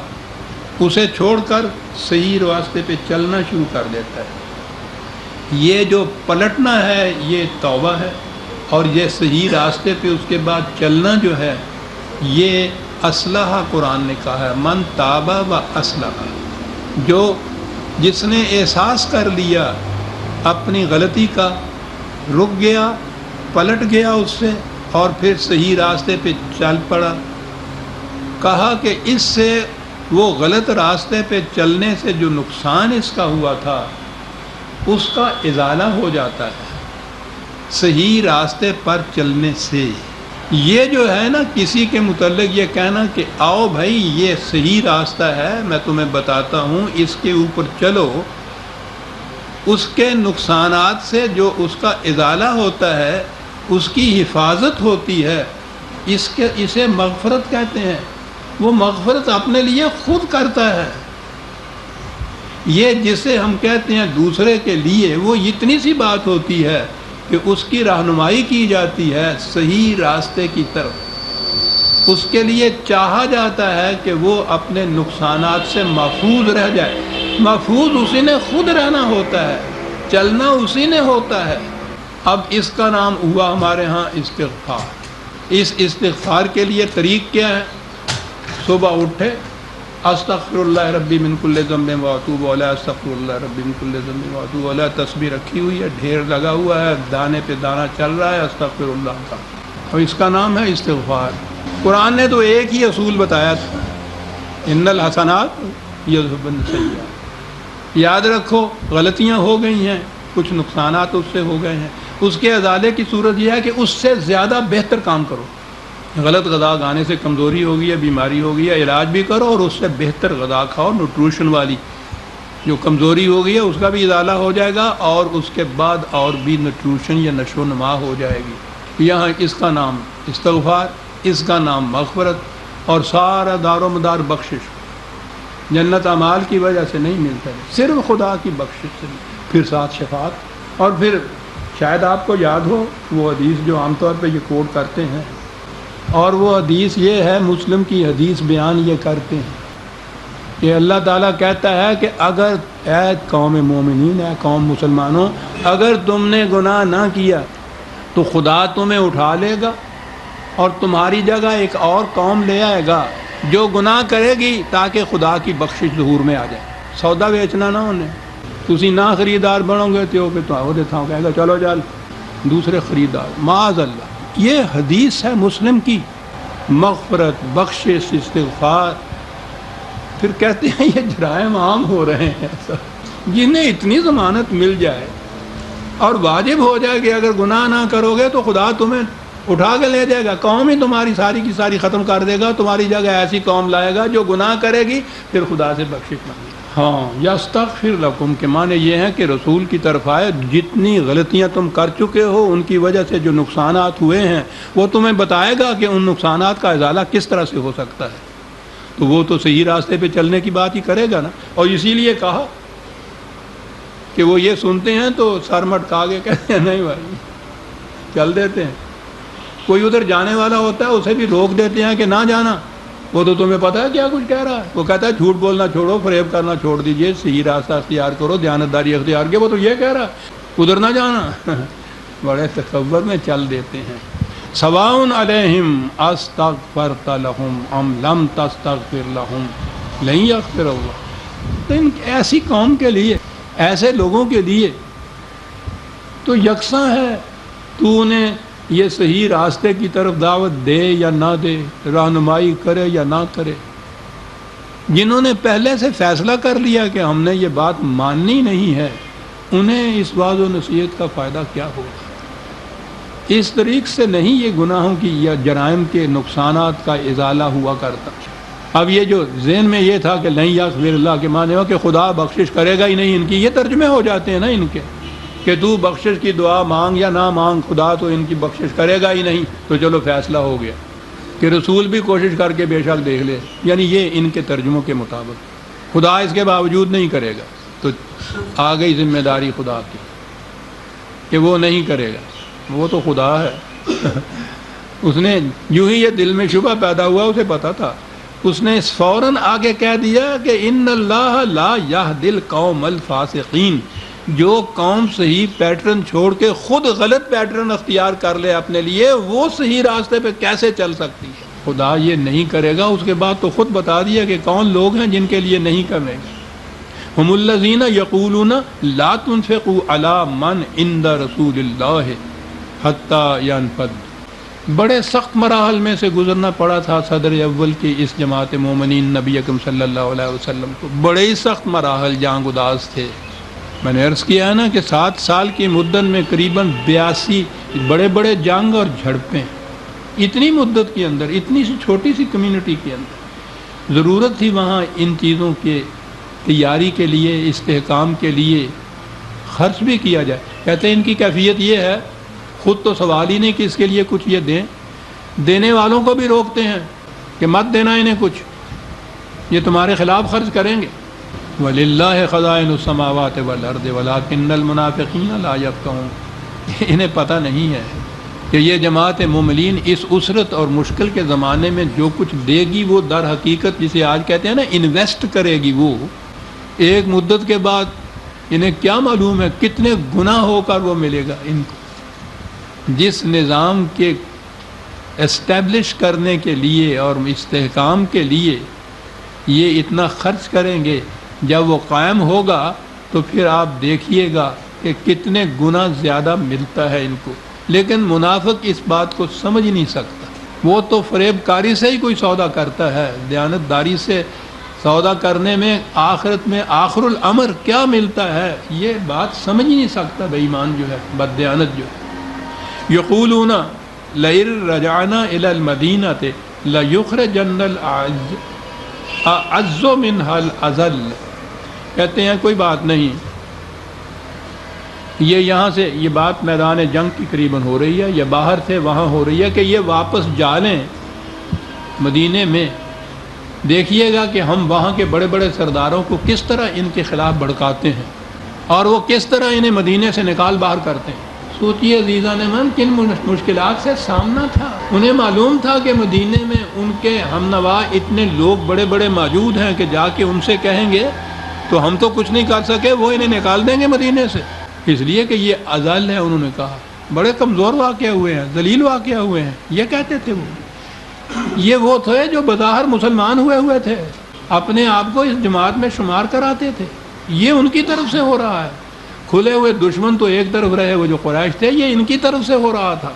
اسے چھوڑ کر صحیح راستے پہ چلنا شروع کر دیتا ہے۔ یہ جو پلٹنا ہے یہ توبہ ہے، اور یہ صحیح راستے پہ اس کے بعد چلنا جو ہے یہ اصلاح قرآن نے کہا ہے، من تابہ و اصلح، جس نے احساس کر لیا اپنی غلطی کا، رک گیا، پلٹ گیا اس سے اور پھر صحیح راستے پہ چل پڑا۔ کہا کہ اس سے وہ غلط راستے پہ چلنے سے جو نقصان اس کا ہوا تھا اس کا ازالہ ہو جاتا ہے صحیح راستے پر چلنے سے۔ یہ جو ہے نا کسی کے متعلق یہ کہنا کہ آؤ بھائی یہ صحیح راستہ ہے، میں تمہیں بتاتا ہوں اس کے اوپر چلو، اس کے نقصانات سے جو اس کا ازالہ ہوتا ہے، اس کی حفاظت ہوتی ہے، اسے مغفرت کہتے ہیں۔ وہ مغفرت اپنے لیے خود کرتا ہے۔ یہ جسے ہم کہتے ہیں دوسرے کے لیے، وہ اتنی سی بات ہوتی ہے کہ اس کی رہنمائی کی جاتی ہے صحیح راستے کی طرف۔ اس کے لیے چاہا جاتا ہے کہ وہ اپنے نقصانات سے محفوظ رہ جائے۔ محفوظ اسی نے خود رہنا ہوتا ہے، چلنا اسی نے ہوتا ہے۔ اب اس کا نام ہوا ہمارے ہاں استغفار۔ اس استغفار کے لیے طریق کیا ہے؟ صبح اٹھے استغفر اللہ ربی من کل ذنب واتوب الیہ، استغفر اللہ ربی من کل ذنب واتوب الیہ، تسبیح رکھی ہوئی ہے، ڈھیر لگا ہوا ہے، دانے پہ دانہ چل رہا ہے استغفر اللہ کا، اور اس کا نام ہے استغفار۔ قرآن نے تو ایک ہی اصول بتایا تھا، ان الحسنات یذھبن السیئات۔ یاد رکھو غلطیاں ہو گئی ہیں، کچھ نقصانات اس سے ہو گئے ہیں، اس کے ازالے کی صورت یہ ہے کہ اس سے زیادہ بہتر کام کرو۔ غلط غذا کھانے سے کمزوری ہو گئی ہے، بیماری ہو گئی ہے، علاج بھی کرو اور اس سے بہتر غذا کھاؤ، نیوٹریشن والی۔ جو کمزوری ہو گئی ہے اس کا بھی ازالہ ہو جائے گا، اور اس کے بعد اور بھی نیوٹریشن یا نشو و نما ہو جائے گی۔ یہاں اس کا نام استغفار، اس کا نام مغفرت، اور سارا دار و مدار بخشش۔ جنت اعمال کی وجہ سے نہیں ملتا ہے، صرف خدا کی بخشش سے، پھر ساتھ شفاعت۔ اور پھر شاید آپ کو یاد ہو وہ حدیث جو عام طور پہ یہ کوٹ کرتے ہیں، اور وہ حدیث یہ ہے، مسلم کی حدیث بیان یہ کرتے ہیں کہ اللہ تعالیٰ کہتا ہے کہ اگر اے قوم مومنین، اے قوم مسلمانوں، اگر تم نے گناہ نہ کیا تو خدا تمہیں اٹھا لے گا اور تمہاری جگہ ایک اور قوم لے آئے گا جو گناہ کرے گی تاکہ خدا کی بخشش ظہور میں آ جائے۔ سودا بیچنا نہ انہیں، تسی نہ خریدار بنو گے تو کہ تو دیتا ہوں، کہے گا چلو جال دوسرے خریدار، معاذ اللہ۔ یہ حدیث ہے مسلم کی، مغفرت، بخشش، استغفار۔ پھر کہتے ہیں یہ جرائم عام ہو رہے ہیں، جنہیں اتنی ضمانت مل جائے اور واجب ہو جائے کہ اگر گناہ نہ کرو گے تو خدا تمہیں اٹھا کے لے جائے گا، قوم ہی تمہاری ساری کی ساری ختم کر دے گا، تمہاری جگہ ایسی قوم لائے گا جو گناہ کرے گی پھر خدا سے بخشش مانگے۔ ہاں، یستغفر لکم کے معنی یہ ہیں کہ رسول کی طرف آئے، جتنی غلطیاں تم کر چکے ہو ان کی وجہ سے جو نقصانات ہوئے ہیں وہ تمہیں بتائے گا کہ ان نقصانات کا ازالہ کس طرح سے ہو سکتا ہے۔ تو وہ تو صحیح راستے پہ چلنے کی بات ہی کرے گا نا، اور اسی لیے کہا کہ وہ یہ سنتے ہیں تو سر مٹکا کے کہتے ہیں نہیں بھائی چل دیتے ہیں۔ کوئی ادھر جانے والا ہوتا ہے اسے بھی روک دیتے ہیں کہ نہ جانا، وہ تو تمہیں پتہ ہے کیا کچھ کہہ رہا ہے، وہ کہتا ہے جھوٹ بولنا چھوڑو، فریب کرنا چھوڑ دیجئے، صحیح راستہ اختیار کرو، دیانتداری اختیار کیا، وہ تو یہ کہہ رہا ہے ادھر نہ جانا۔ بڑے تکبر میں چل دیتے ہیں۔ سواء علیہم استغفرت لہم ام لم تستغفر لہم لن یغفر اللہ۔ تو ان ایسی قوم کے لیے، ایسے لوگوں کے لیے تو یکساں ہے تو انہیں یہ صحیح راستے کی طرف دعوت دے یا نہ دے، رہنمائی کرے یا نہ کرے۔ جنہوں نے پہلے سے فیصلہ کر لیا کہ ہم نے یہ بات ماننی نہیں ہے، انہیں اس واعظ و نصیحت کا فائدہ کیا ہوگا؟ اس طریق سے نہیں یہ گناہوں کی یا جرائم کے نقصانات کا ازالہ ہوا کرتا۔ اب یہ جو ذہن میں یہ تھا کہ لن یغفر اللہ کے معنی ہو کہ خدا بخشش کرے گا ہی نہیں، ان کی یہ ترجمے ہو جاتے ہیں نا ان کے، کہ تو بخشش کی دعا مانگ یا نہ مانگ، خدا تو ان کی بخشش کرے گا ہی نہیں، تو چلو فیصلہ ہو گیا۔ کہ رسول بھی کوشش کر کے بے شک دیکھ لے، یعنی یہ ان کے ترجموں کے مطابق خدا اس کے باوجود نہیں کرے گا، تو آ گئی ذمہ داری خدا کی کہ وہ نہیں کرے گا، وہ تو خدا ہے اس نے یوں ہی یہ دل میں شبہ پیدا ہوا، اسے پتا تھا، اس نے فوراً آگے کہہ دیا کہ ان اللہ لا یہدی القوم الفاسقین، جو قوم صحیح پیٹرن چھوڑ کے خود غلط پیٹرن اختیار کر لے اپنے لیے، وہ صحیح راستے پہ کیسے چل سکتی ہے؟ خدا یہ نہیں کرے گا۔ اس کے بعد تو خود بتا دیا کہ کون لوگ ہیں جن کے لیے نہیں کرے گا۔ ہم الذین یقولون لا تنفقوا علی من عند رسول اللہ حتی ینفد۔ بڑے سخت مراحل میں سے گزرنا پڑا تھا صدر اول کی اس جماعت مومنین نبی اکرم صلی اللہ علیہ وسلم کو، بڑے ہی سخت مراحل جان گداز تھے۔ میں نے عرض کیا ہے نا کہ 7 سال کی مدت میں قریباً 82 بڑے بڑے جنگ اور جھڑپیں، اتنی مدت کے اندر، اتنی سی چھوٹی سی کمیونٹی کے اندر ضرورت تھی وہاں ان چیزوں کے تیاری کے لیے، استحکام کے لیے خرچ بھی کیا جائے۔ کہتے ہیں ان کی کیفیت یہ ہے، خود تو سوال ہی نہیں کہ اس کے لیے کچھ یہ دیں، دینے والوں کو بھی روکتے ہیں کہ مت دینا انہیں کچھ، یہ تمہارے خلاف خرچ کریں گے۔ وَلِلَّهِ خَزَائِنُ السَّمَاوَاتِ وَالْأَرْضِ وَلَٰكِنَّ الْمُنَافِقِينَ لَا يَفْقَهُونَ۔ انہیں پتہ نہیں ہے کہ یہ جماعت مومنین اس عسرت اور مشکل کے زمانے میں جو کچھ دے گی وہ در حقیقت جسے آج کہتے ہیں نا انویسٹ کرے گی، وہ ایک مدت کے بعد انہیں کیا معلوم ہے کتنے گنا ہو کر وہ ملے گا ان کو۔ جس نظام کے اسٹیبلش کرنے کے لیے اور استحکام کے لیے یہ اتنا خرچ کریں گے، جب وہ قائم ہوگا تو پھر آپ دیکھیے گا کہ کتنے گنا زیادہ ملتا ہے ان کو۔ لیکن منافق اس بات کو سمجھ نہیں سکتا، وہ تو فریب کاری سے ہی کوئی سودا کرتا ہے، دیانت داری سے سودا کرنے میں آخرت میں آخر الامر کیا ملتا ہے یہ بات سمجھ ہی نہیں سکتا بے ایمان جو ہے، بددیانت جو ہے۔ یقولون لئن رجعنا الی المدینۃ لیخرجن الاعز منها الاذل۔ کہتے ہیں کوئی بات نہیں، یہ یہاں سے یہ بات میدان جنگ کی قریباً ہو رہی ہے، یا باہر سے وہاں ہو رہی ہے کہ یہ واپس جالیں مدینے میں، دیکھیے گا کہ ہم وہاں کے بڑے بڑے سرداروں کو کس طرح ان کے خلاف بھڑکاتے ہیں اور وہ کس طرح انہیں مدینے سے نکال باہر کرتے ہیں۔ سوچئے عزیزان من کن مشکلات سے سامنا تھا۔ انہیں معلوم تھا کہ مدینے میں ان کے ہم نوا اتنے لوگ بڑے بڑے موجود ہیں کہ جا کے ان سے کہیں گے تو ہم تو کچھ نہیں کر سکے، وہ انہیں نکال دیں گے مدینے سے، اس لیے کہ یہ اذل ہے۔ انہوں نے کہا بڑے کمزور واقع ہوئے ہیں، ذلیل واقع ہوئے ہیں، یہ کہتے تھے یہ وہ تھے جو بظاہر مسلمان ہوئے تھے، اپنے آپ کو اس جماعت میں شمار کراتے تھے، یہ ان کی طرف سے ہو رہا ہے۔ کھلے ہوئے دشمن تو ایک طرف رہے وہ جو قریش تھے، یہ ان کی طرف سے ہو رہا تھا۔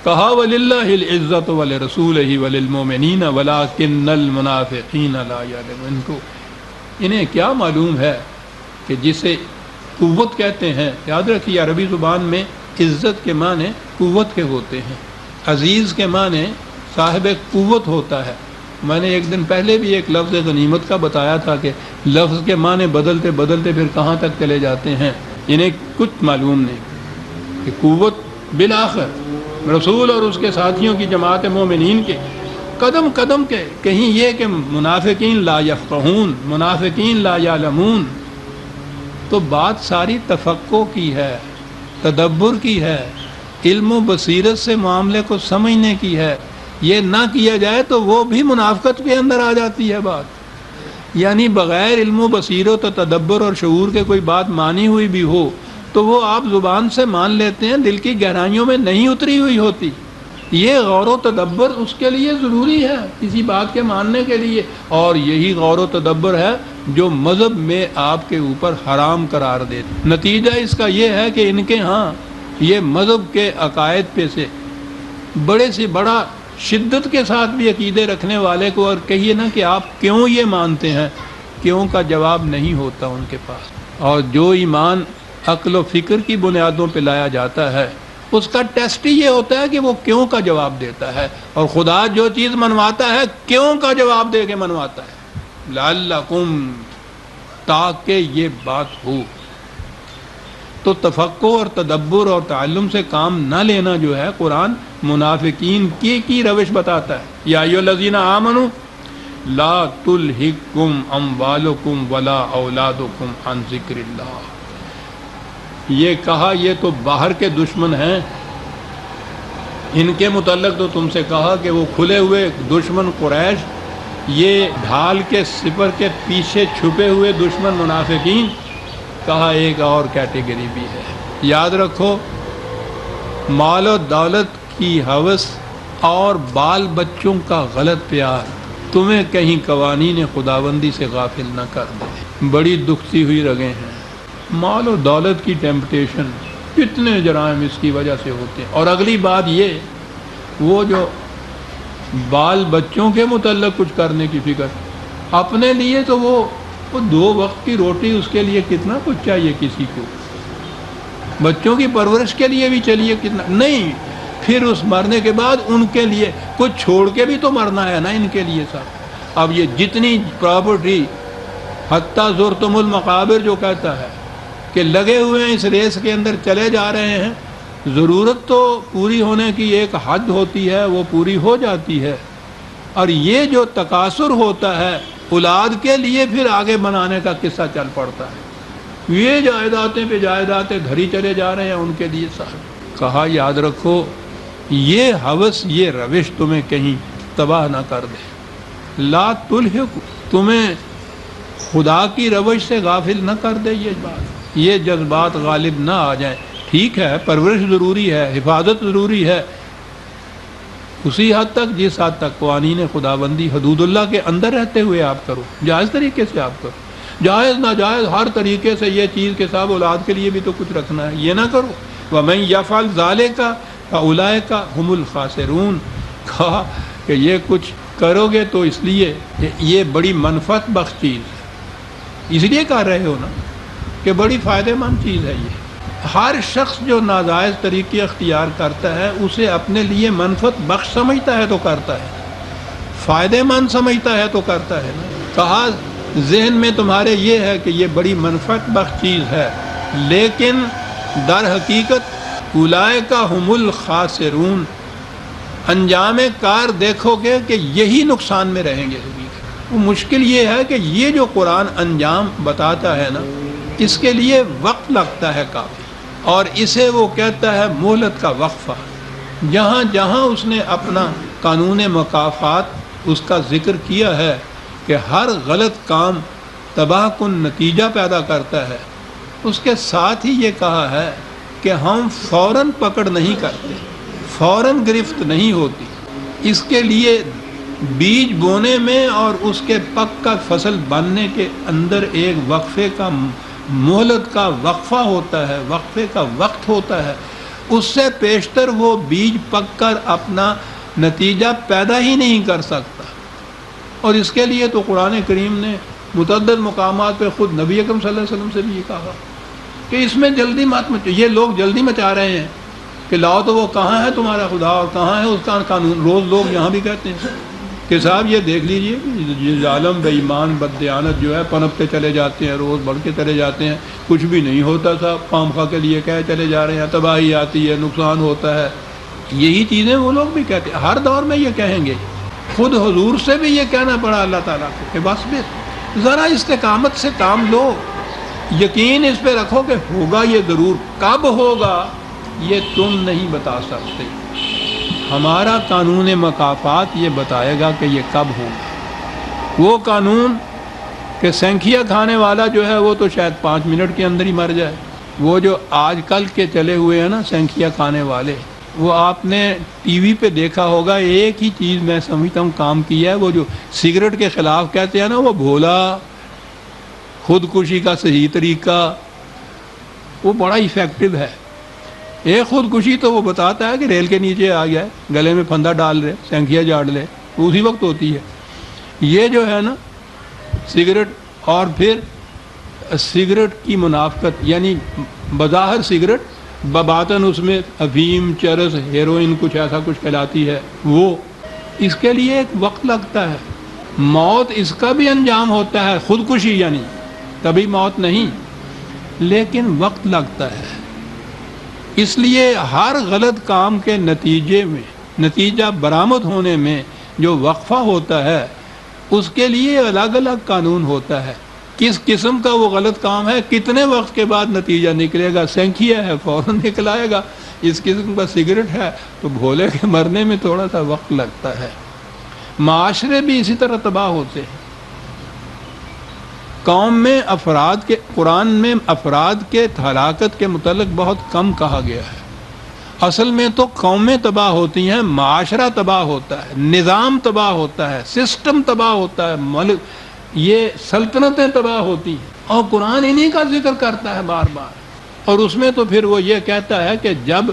کہا وَلِلَّهِ الْعِزَّةُ وَلِرَسُولِهِ وَلِلْمُؤْمِنِينَ وَلَٰكِنَّ الْمُنَافِقِينَ لَا يَعْلَمُونَ۔ انہیں کیا معلوم ہے کہ جسے قوت کہتے ہیں، یاد رکھیے عربی زبان میں عزت کے معنی قوت کے ہوتے ہیں، عزیز کے معنی صاحب قوت ہوتا ہے۔ میں نے ایک دن پہلے بھی ایک لفظ غنیمت کا بتایا تھا کہ لفظ کے معنی بدلتے بدلتے پھر کہاں تک چلے جاتے ہیں، انہیں کچھ معلوم نہیں کہ قوت بالآخر رسول اور اس کے ساتھیوں کی جماعت مومنین کے قدم قدم کے، کہیں یہ کہ منافقین لا یفقہون، منافقین لا یعلمون، تو بات ساری تفقہ کی ہے، تدبر کی ہے، علم و بصیرت سے معاملے کو سمجھنے کی ہے۔ یہ نہ کیا جائے تو وہ بھی منافقت کے اندر آ جاتی ہے بات، یعنی بغیر علم و بصیرت و تدبر اور شعور کے کوئی بات مانی ہوئی بھی ہو تو وہ آپ زبان سے مان لیتے ہیں، دل کی گہرائیوں میں نہیں اتری ہوئی ہوتی۔ یہ غور و تدبر اس کے لیے ضروری ہے کسی بات کے ماننے کے لیے، اور یہی غور و تدبر ہے جو مذہب میں آپ کے اوپر حرام قرار دیتے۔ نتیجہ اس کا یہ ہے کہ ان کے ہاں یہ مذہب کے عقائد پہ سے بڑے سے بڑا شدت کے ساتھ بھی عقیدے رکھنے والے کو اور کہیے نا کہ آپ کیوں یہ مانتے ہیں، کیوں کا جواب نہیں ہوتا ان کے پاس۔ اور جو ایمان عقل و فکر کی بنیادوں پہ لایا جاتا ہے اس کا ٹیسٹ ہی یہ ہوتا ہے کہ وہ کیوں کا جواب دیتا ہے، اور خدا جو چیز منواتا ہے کیوں کا جواب دے کے منواتا ہے، لعلکم، تاکہ یہ بات ہو۔ تو تفقہ اور تدبر اور تعلم سے کام نہ لینا جو ہے قرآن منافقین کی روش بتاتا ہے. یا ایھا الذین آمنوا لا تلہکم اموالکم ولا اولادکم عن ذکر اللہ. یہ کہا یہ تو باہر کے دشمن ہیں، ان کے متعلق تو تم سے کہا کہ وہ کھلے ہوئے دشمن قریش، یہ ڈھال کے سپر کے پیچھے چھپے ہوئے دشمن منافقین. کہا ایک اور کیٹیگری بھی ہے. یاد رکھو، مال و دولت کی ہوس اور بال بچوں کا غلط پیار تمہیں کہیں قوانین خداوندی سے غافل نہ کر دے. بڑی دکھتی ہوئی رگیں ہیں. مال و دولت کی ٹیمپٹیشن، کتنے جرائم اس کی وجہ سے ہوتے ہیں. اور اگلی بات یہ، وہ جو بال بچوں کے متعلق کچھ کرنے کی فکر، اپنے لیے تو وہ 2 وقت کی روٹی، اس کے لیے کتنا کچھ چاہیے کسی کو. بچوں کی پرورش کے لیے بھی چلیے کتنا نہیں، پھر اس مرنے کے بعد ان کے لیے کچھ چھوڑ کے بھی تو مرنا ہے نا ان کے لیے سب. اب یہ جتنی پراپرٹی، حتیٰ زرتم المقابر جو کہتا ہے کہ لگے ہوئے ہیں اس ریس کے اندر چلے جا رہے ہیں، ضرورت تو پوری ہونے کی ایک حد ہوتی ہے، وہ پوری ہو جاتی ہے. اور یہ جو تکاثر ہوتا ہے اولاد کے لیے پھر آگے بنانے کا قصہ چل پڑتا ہے. یہ جائیدادیں پہ جائیدادیں دھری چلے جا رہے ہیں ان کے لیے صاحب. کہا یاد رکھو یہ ہوس، یہ روش تمہیں کہیں تباہ نہ کر دے. لا تلہک، تمہیں خدا کی روش سے غافل نہ کر دے. یہ بات، یہ جذبات غالب نہ آ جائیں. ٹھیک ہے، پرورش ضروری ہے، حفاظت ضروری ہے، اسی حد تک جس حد تک قوانین خداوندی حدود اللہ کے اندر رہتے ہوئے آپ کرو، جائز طریقے سے آپ کرو. جائز ناجائز ہر طریقے سے یہ چیز کے ساتھ اولاد کے لیے بھی تو کچھ رکھنا ہے، یہ نہ کرو. وَمَن يَفْعَلْ ذَلِكَ فَأُولَٰئِكَ هُمُ الْخَاسِرُونَ. کہا کہ یہ کچھ کرو گے تو اس لیے یہ بڑی منفعت بخش چیز ہے، اس لیے کر رہے ہو نا کہ بڑی فائدہ مند چیز ہے. یہ ہر شخص جو ناجائز طریقے اختیار کرتا ہے اسے اپنے لیے منفعت بخش سمجھتا ہے تو کرتا ہے، فائدہ مند سمجھتا ہے تو کرتا ہے نا. کہا ذہن میں تمہارے یہ ہے کہ یہ بڑی منفعت بخش چیز ہے، لیکن در حقیقت اولئک ھم الخاسرون، انجام کار دیکھو گے کہ یہی نقصان میں رہیں گے. وہ مشکل یہ ہے کہ یہ جو قرآن انجام بتاتا ہے نا، اس کے لیے وقت لگتا ہے کافی، اور اسے وہ کہتا ہے مہلت کا وقفہ. جہاں جہاں اس نے اپنا قانون مکافات اس کا ذکر کیا ہے کہ ہر غلط کام تباہ کن نتیجہ پیدا کرتا ہے، اس کے ساتھ ہی یہ کہا ہے کہ ہم فوراً پکڑ نہیں کرتے، فوراً گرفت نہیں ہوتی. اس کے لیے بیج بونے میں اور اس کے پک کا فصل بننے کے اندر ایک وقفے کا، مہلت کا وقفہ ہوتا ہے، وقفے کا وقت ہوتا ہے. اس سے پیشتر وہ بیج پک کر اپنا نتیجہ پیدا ہی نہیں کر سکتا. اور اس کے لیے تو قرآن کریم نے متعدد مقامات پہ خود نبی اکرم صلی اللہ علیہ وسلم سے بھی یہ کہا کہ اس میں جلدی مت مچو. یہ لوگ جلدی مچا رہے ہیں کہ لاؤ تو وہ کہاں ہے تمہارا خدا اور کہاں ہے اس کا قانون. روز لوگ یہاں بھی کہتے ہیں کہ صاحب یہ دیکھ لیجئے یہ ظالم بے ایمان بددیانت جو ہے پنپتے چلے جاتے ہیں، روز بڑھ کے چلے جاتے ہیں، کچھ بھی نہیں ہوتا صاحب، خام خواہ کے لیے کہہ چلے جا رہے ہیں، تباہی آتی ہے، نقصان ہوتا ہے. یہی چیزیں وہ لوگ بھی کہتے ہیں، ہر دور میں یہ کہیں گے. خود حضور سے بھی یہ کہنا پڑا اللہ تعالیٰ کو کہ بس ذرا استقامت سے کام لو، یقین اس پہ رکھو کہ ہوگا یہ ضرور. کب ہوگا یہ تم نہیں بتا سکتے، ہمارا قانون مکافات یہ بتائے گا کہ یہ کب ہوگا. وہ قانون کہ سینکھیا کھانے والا جو ہے وہ تو شاید 5 منٹ کے اندر ہی مر جائے. وہ جو آج کل کے چلے ہوئے ہیں نا سینکھیا کھانے والے، وہ آپ نے ٹی وی پہ دیکھا ہوگا. ایک ہی چیز میں سمجھتا ہوں کام کیا ہے، وہ جو سگریٹ کے خلاف کہتے ہیں نا، وہ بھولا خودکشی کا صحیح طریقہ، وہ بڑا ایفیکٹو ہے. ایک خودکشی تو وہ بتاتا ہے کہ ریل کے نیچے آ گیا ہے، گلے میں پھندا ڈال لے، سینکھیا جاڑ لے، اسی وقت ہوتی ہے. یہ جو ہے نا سگریٹ، اور پھر سگریٹ کی منافقت، یعنی بظاہر سگریٹ، بباطن اس میں افیم، چرس، ہیروئن کچھ ایسا کچھ کہلاتی ہے. وہ اس کے لیے ایک وقت لگتا ہے. موت اس کا بھی انجام ہوتا ہے، خودکشی یعنی کبھی موت نہیں. لیکن وقت لگتا ہے. اس لیے ہر غلط کام کے نتیجہ برآمد ہونے میں جو وقفہ ہوتا ہے اس کے لیے الگ الگ قانون ہوتا ہے. کس قسم کا وہ غلط کام ہے، کتنے وقت کے بعد نتیجہ نکلے گا. سینکھیا ہے فوراً نکل آئے گا، اس قسم کا سگریٹ ہے تو بھولے کے مرنے میں تھوڑا سا وقت لگتا ہے. معاشرے بھی اسی طرح تباہ ہوتے ہیں. قوم میں قرآن میں افراد کے ہلاکت کے متعلق بہت کم کہا گیا ہے. اصل میں تو قومیں تباہ ہوتی ہیں، معاشرہ تباہ ہوتا ہے، نظام تباہ ہوتا ہے، سسٹم تباہ ہوتا ہے، ملک یہ سلطنتیں تباہ ہوتی ہیں، اور قرآن انہی کا ذکر کرتا ہے بار بار. اور اس میں تو پھر وہ یہ کہتا ہے کہ جب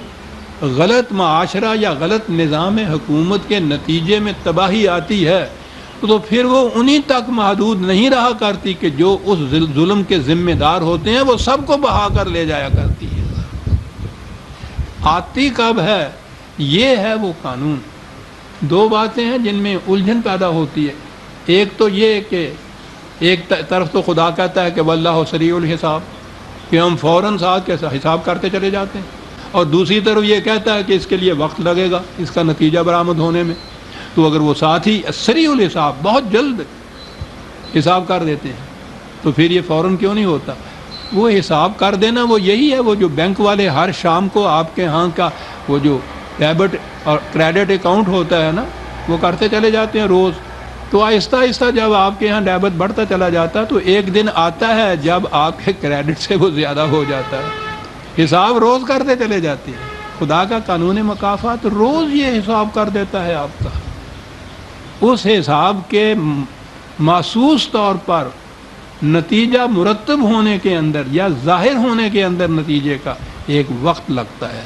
غلط معاشرہ یا غلط نظام حکومت کے نتیجے میں تباہی آتی ہے تو پھر وہ انہی تک محدود نہیں رہا کرتی کہ جو اس ظلم کے ذمہ دار ہوتے ہیں، وہ سب کو بہا کر لے جایا کرتی ہے. آتی کب ہے، یہ ہے وہ قانون. دو باتیں ہیں جن میں الجھن پیدا ہوتی ہے. ایک تو یہ کہ ایک طرف تو خدا کہتا ہے کہ واللہ سریع الحساب، کہ ہم فوراً ساتھ کے حساب کرتے چلے جاتے ہیں، اور دوسری طرف یہ کہتا ہے کہ اس کے لیے وقت لگے گا اس کا نتیجہ برآمد ہونے میں. تو اگر وہ ساتھ ہی سریع الحساب بہت جلد حساب کر دیتے ہیں تو پھر یہ فوراً کیوں نہیں ہوتا؟ وہ حساب کر دینا وہ یہی ہے، وہ جو بینک والے ہر شام کو آپ کے ہاں کا وہ جو ڈیبٹ اور کریڈٹ اکاؤنٹ ہوتا ہے نا، وہ کرتے چلے جاتے ہیں روز. تو آہستہ آہستہ جب آپ کے ہاں ڈیبٹ بڑھتا چلا جاتا ہے تو ایک دن آتا ہے جب آپ کے کریڈٹ سے وہ زیادہ ہو جاتا ہے. حساب روز کرتے چلے جاتے ہیں. خدا کا قانون مکافات روز یہ حساب کر دیتا ہے آپ کا. اس حساب کے محسوس طور پر نتیجہ مرتب ہونے کے اندر یا ظاہر ہونے کے اندر نتیجے کا ایک وقت لگتا ہے.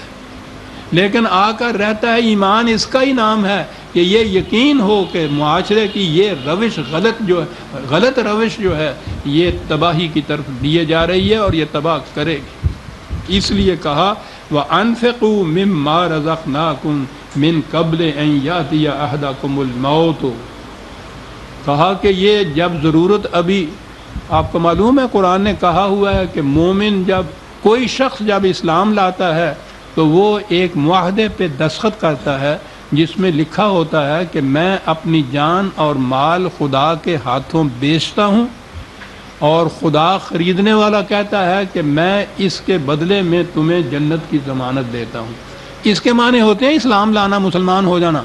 لیکن آ کر رہتا ہے ایمان، اس کا ہی نام ہے کہ یہ یقین ہو کہ معاشرے کی یہ روش غلط روش جو ہے یہ تباہی کی طرف لیے جا رہی ہے اور یہ تباہ کرے گی. اس لیے کہا وَأَنفِقُوا مِمَّا رَزَقْنَاكُمْ مِن قَبْلِ أَن يَأْتِيَ أَحَدَكُمُ الْمَوْتُ. کہا کہ یہ جب ضرورت ابھی، آپ کو معلوم ہے قرآن نے کہا ہوا ہے کہ مومن کوئی شخص جب اسلام لاتا ہے تو وہ ایک معاہدے پہ دستخط کرتا ہے جس میں لکھا ہوتا ہے کہ میں اپنی جان اور مال خدا کے ہاتھوں بیچتا ہوں، اور خدا خریدنے والا کہتا ہے کہ میں اس کے بدلے میں تمہیں جنت کی ضمانت دیتا ہوں. اس کے معنی ہوتے ہیں اسلام لانا، مسلمان ہو جانا.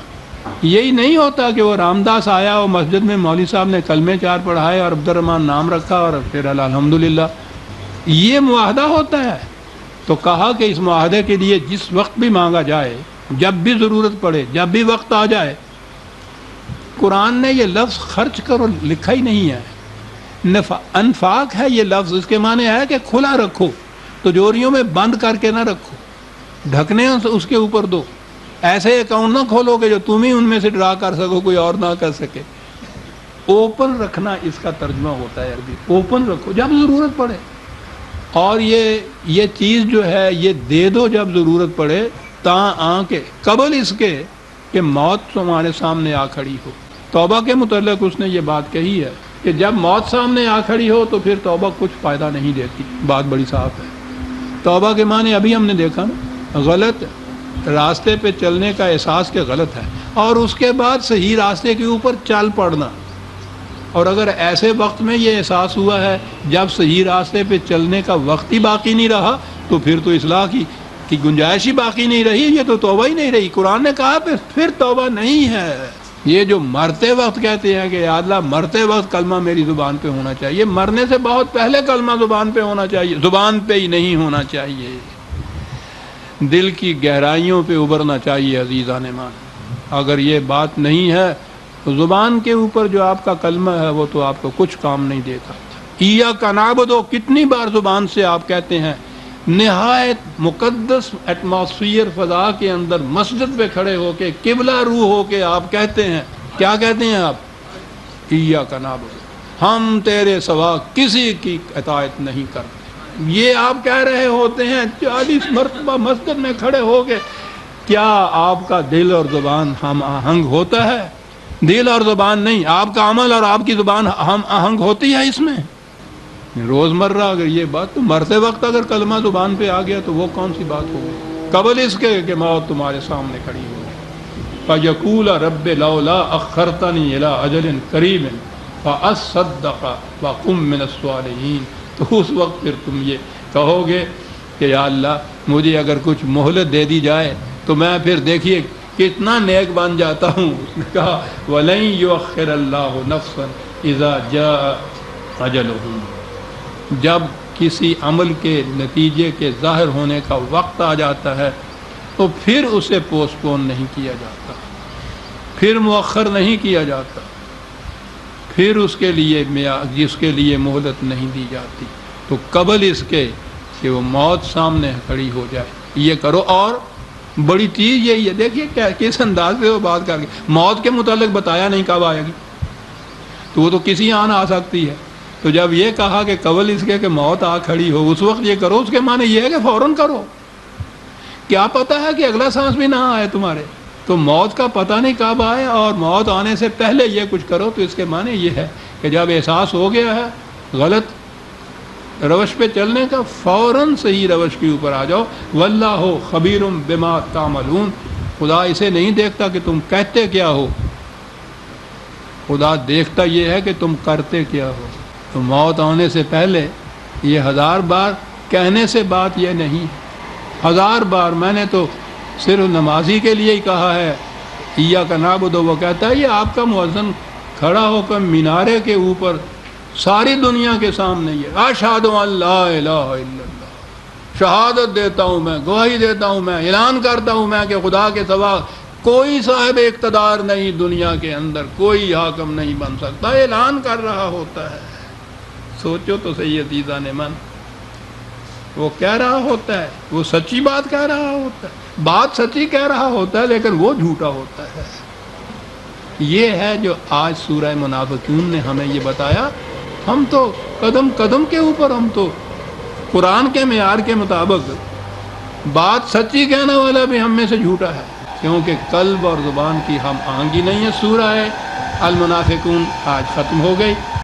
یہی نہیں ہوتا کہ وہ رام داس آیا اور مسجد میں مولوی صاحب نے کلمے 4 پڑھائے اور عبد الرحمن نام رکھا اور پھر الحمدللہ. یہ معاہدہ ہوتا ہے. تو کہا کہ اس معاہدے کے لیے جس وقت بھی مانگا جائے، جب بھی ضرورت پڑے، جب بھی وقت آ جائے. قرآن نے یہ لفظ خرچ کرو لکھا ہی نہیں ہے، انفاق ہے یہ لفظ. اس کے معنی ہے کہ کھلا رکھو، تجوریوں میں بند کر کے نہ رکھو، ڈھکنے اس کے اوپر دو. ایسے اکاؤنٹ نہ کھولو کہ جو تم ہی ان میں سے ڈرا کر سکو کوئی اور نہ کر سکے. اوپن رکھنا اس کا ترجمہ ہوتا ہے عربی. اوپن رکھو جب ضرورت پڑے، اور یہ چیز جو ہے یہ دے دو جب ضرورت پڑے، تاں کے قبل اس کے کہ موت تمہارے سامنے آ کھڑی ہو. توبہ کے متعلق اس نے یہ بات کہی ہے کہ جب موت سامنے آ کھڑی ہو تو پھر توبہ کچھ فائدہ نہیں دیتی. بات بڑی صاف ہے. توبہ کے معنی ابھی ہم نے دیکھا نا، غلط راستے پہ چلنے کا احساس کہ غلط ہے، اور اس کے بعد صحیح راستے کے اوپر چل پڑنا. اور اگر ایسے وقت میں یہ احساس ہوا ہے جب صحیح راستے پہ چلنے کا وقت ہی باقی نہیں رہا تو پھر تو اصلاح کی گنجائش ہی باقی نہیں رہی. یہ تو توبہ ہی نہیں رہی. قرآن نے کہا پھر توبہ نہیں ہے. یہ جو مرتے وقت کہتے ہیں کہ یا اللہ مرتے وقت کلمہ میری زبان پہ ہونا چاہیے، مرنے سے بہت پہلے کلمہ زبان پہ ہونا چاہیے، زبان پہ ہی نہیں ہونا چاہیے. دل کی گہرائیوں پہ ابھرنا چاہیے. عزیزان مان، اگر یہ بات نہیں ہے تو زبان کے اوپر جو آپ کا کلمہ ہے وہ تو آپ کو کچھ کام نہیں دیتا. ایاک نعبد، کتنی بار زبان سے آپ کہتے ہیں. نہایت مقدس ایٹماسفیئر فضا کے اندر مسجد پہ کھڑے ہو کے قبلہ روح ہو کے آپ کہتے ہیں، کیا کہتے ہیں آپ؟ ایاک نعبد، ہم تیرے سوا کسی کی اطاعت نہیں کرتے. یہ آپ کہہ رہے ہوتے ہیں 40 مرتبہ مسجد میں کھڑے ہو کے. کیا آپ کا دل اور زبان ہم آہنگ ہوتا ہے؟ دل اور زبان نہیں، آپ کا عمل اور آپ کی زبان ہم آہنگ ہوتی ہے اس میں؟ روزمرہ اگر یہ بات، تو مرتے وقت اگر کلمہ زبان پہ آ گیا تو وہ کون سی بات ہوگی قبل اس کے کہ موت تمہارے سامنے کھڑی ہو. فَيَقُولَ رَبِّ لَوْلَا أَخَّرْتَنِي إِلَىٰ أَجَلٍ قَرِيبٍ فَأَصَّدَّقَ وَأَكُن مِّنَ الصَّالِحِينَ. تو اس وقت پھر تم یہ کہو گے کہ یا اللہ مجھے اگر کچھ مہلت دے دی جائے تو میں پھر دیکھیے کتنا نیک بن جاتا ہوں. اس نے کہا وَلَن يُؤَخِّرَ اللَّهُ نَفْسًا إِذَا جَاءَ أَجَلُهُ. جب کسی عمل کے نتیجے کے ظاہر ہونے کا وقت آ جاتا ہے تو پھر اسے پوسٹ پون نہیں کیا جاتا، پھر مؤخر نہیں کیا جاتا، پھر اس کے لیے مہلت نہیں دی جاتی. تو قبل اس کے کہ وہ موت سامنے کھڑی ہو جائے یہ کرو. اور بڑی چیز یہی ہے، دیکھیے کس انداز سے وہ بات کر کے موت کے متعلق بتایا نہیں کب آئے گی، تو وہ تو کسی آن آ سکتی ہے. تو جب یہ کہا کہ قبل اس کے کہ موت آ کھڑی ہو اس وقت یہ کرو، اس کے معنی یہ ہے کہ فوراً کرو. کیا پتہ ہے کہ اگلا سانس بھی نہ آئے تمہارے، تو موت کا پتہ نہیں کب آئے، اور موت آنے سے پہلے یہ کچھ کرو. تو اس کے معنی یہ ہے کہ جب احساس ہو گیا ہے غلط روش پہ چلنے کا، فوراً صحیح روش کے اوپر آ جاؤ. واللہ خبیر بما تعملون. خدا اسے نہیں دیکھتا کہ تم کہتے کیا ہو، خدا دیکھتا یہ ہے کہ تم کرتے کیا ہو. تو موت آنے سے پہلے یہ 1000 بار کہنے سے بات یہ نہیں، 1000 بار. میں نے تو صرف نمازی کے لیے ہی کہا ہے ایاک نعبد، وہ کہتا ہے یہ آپ کا مؤذن کھڑا ہو کر مینارے کے اوپر ساری دنیا کے سامنے یہ اشہد ان لا الہ الا اللہ، شہادت دیتا ہوں میں، گواہی دیتا ہوں میں، اعلان کرتا ہوں میں کہ خدا کے سوا کوئی صاحب اقتدار نہیں دنیا کے اندر، کوئی حاکم نہیں بن سکتا. اعلان کر رہا ہوتا ہے. سوچو تو صحیح عزیزان من، وہ کہہ رہا ہوتا ہے، وہ سچی بات کہہ رہا ہوتا ہے، بات سچی کہہ رہا ہوتا ہے لیکن وہ جھوٹا ہوتا ہے. یہ ہے جو آج سورہ منافقون نے ہمیں یہ بتایا. ہم تو قدم قدم کے اوپر، ہم تو قرآن کے معیار کے مطابق بات سچی کہنے والا بھی ہم میں سے جھوٹا ہے، کیونکہ قلب اور زبان کی ہم آہنگی نہیں ہے. سورہ المنافقون آج ختم ہو گئی.